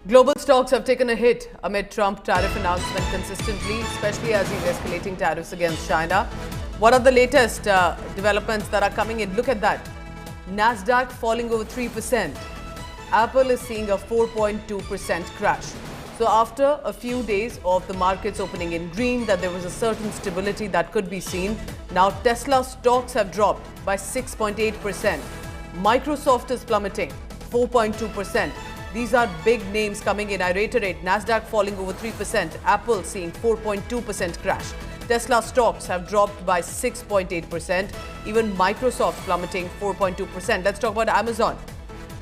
Global stocks have taken a hit amid Trump tariff announcement consistently, especially as he's escalating tariffs against China. What are the latest developments that are coming in? Look at that. Nasdaq falling over 3%. Apple is seeing a 4.2% crash. So after a few days of the markets opening in green, that there was a certain stability that could be seen. Now Tesla stocks have dropped by 6.8%. Microsoft is plummeting 4.2%. These are big names coming in. I reiterate, Nasdaq falling over 3%, Apple seeing 4.2% crash. Tesla stocks have dropped by 6.8%, even Microsoft plummeting 4.2%. Let's talk about Amazon.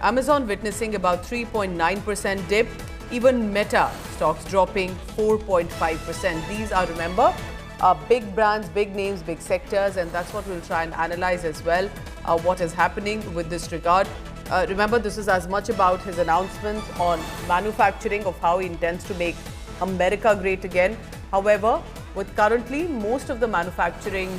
Amazon witnessing about 3.9% dip, even Meta stocks dropping 4.5%. These are, remember, big brands, big names, big sectors, and that's what we'll try and analyze as well, what is happening with this regard. Remember, this is as much about his announcement on manufacturing, of how he intends to make America great again. However, with currently most of the manufacturing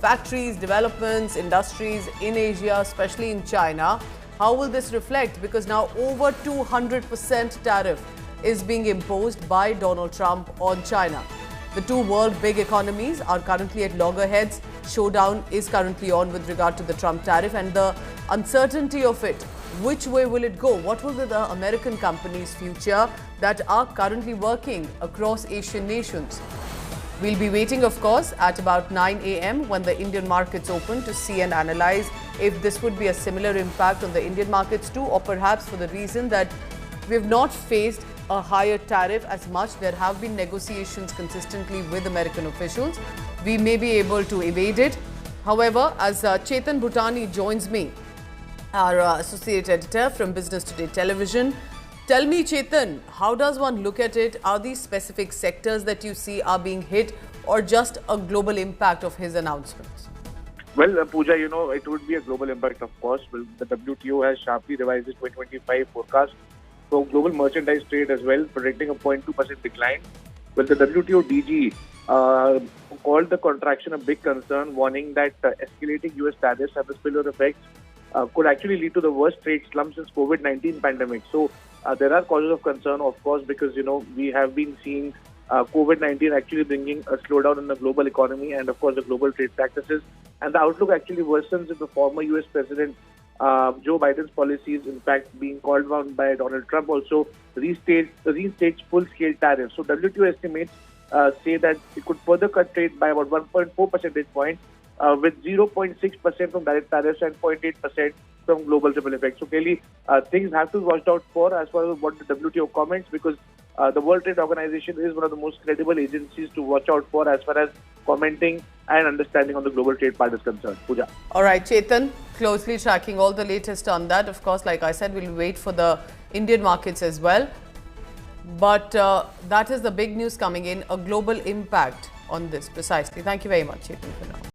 factories, developments, industries in Asia, especially in China, how will this reflect? Because now over 200% tariff is being imposed by Donald Trump on China. The two world big economies are currently at loggerheads. Showdown is currently on with regard to the Trump tariff and the uncertainty of it. Which way will it go? What will be the American companies' future that are currently working across Asian nations? We'll be waiting, of course, at about 9 a.m. when the Indian markets open to see and analyze if this would be a similar impact on the Indian markets too, or perhaps for the reason that we have not faced a higher tariff as much. There have been negotiations consistently with American officials. We may be able to evade it. However, as Chetan Bhutani joins me, our associate editor from Business Today Television. Tell me, Chetan, how does one look at it? Are these specific sectors that you see are being hit, or just a global impact of his announcements? Well, Pooja, it would be a global impact, of course. Well, the WTO has sharply revised its 2025 forecast for global merchandise trade as well, predicting a 0.2% decline. Well, the WTO DG called the contraction a big concern, warning that escalating US tariffs have a spillover effect could actually lead to the worst trade slump since COVID-19 pandemic. So there are causes of concern, of course, because, we have been seeing COVID-19 actually bringing a slowdown in the global economy and, of course, the global trade practices. And the outlook actually worsens with the former US President Joe Biden's policies, in fact, being called on by Donald Trump, also restates full-scale tariffs. So WTO estimates say that it could further cut trade by about 1.4 percentage points, with 0.6% from direct tariffs and 0.8% from global ripple effects. So clearly, things have to be watched out for as far as what the WTO comments, because the World Trade Organization is one of the most credible agencies to watch out for as far as commenting and understanding on the global trade part is concerned. Pooja. All right, Chetan, closely tracking all the latest on that. Of course, like I said, we'll wait for the Indian markets as well. But that is the big news coming in, a global impact on this precisely. Thank you very much, Chetan, for now.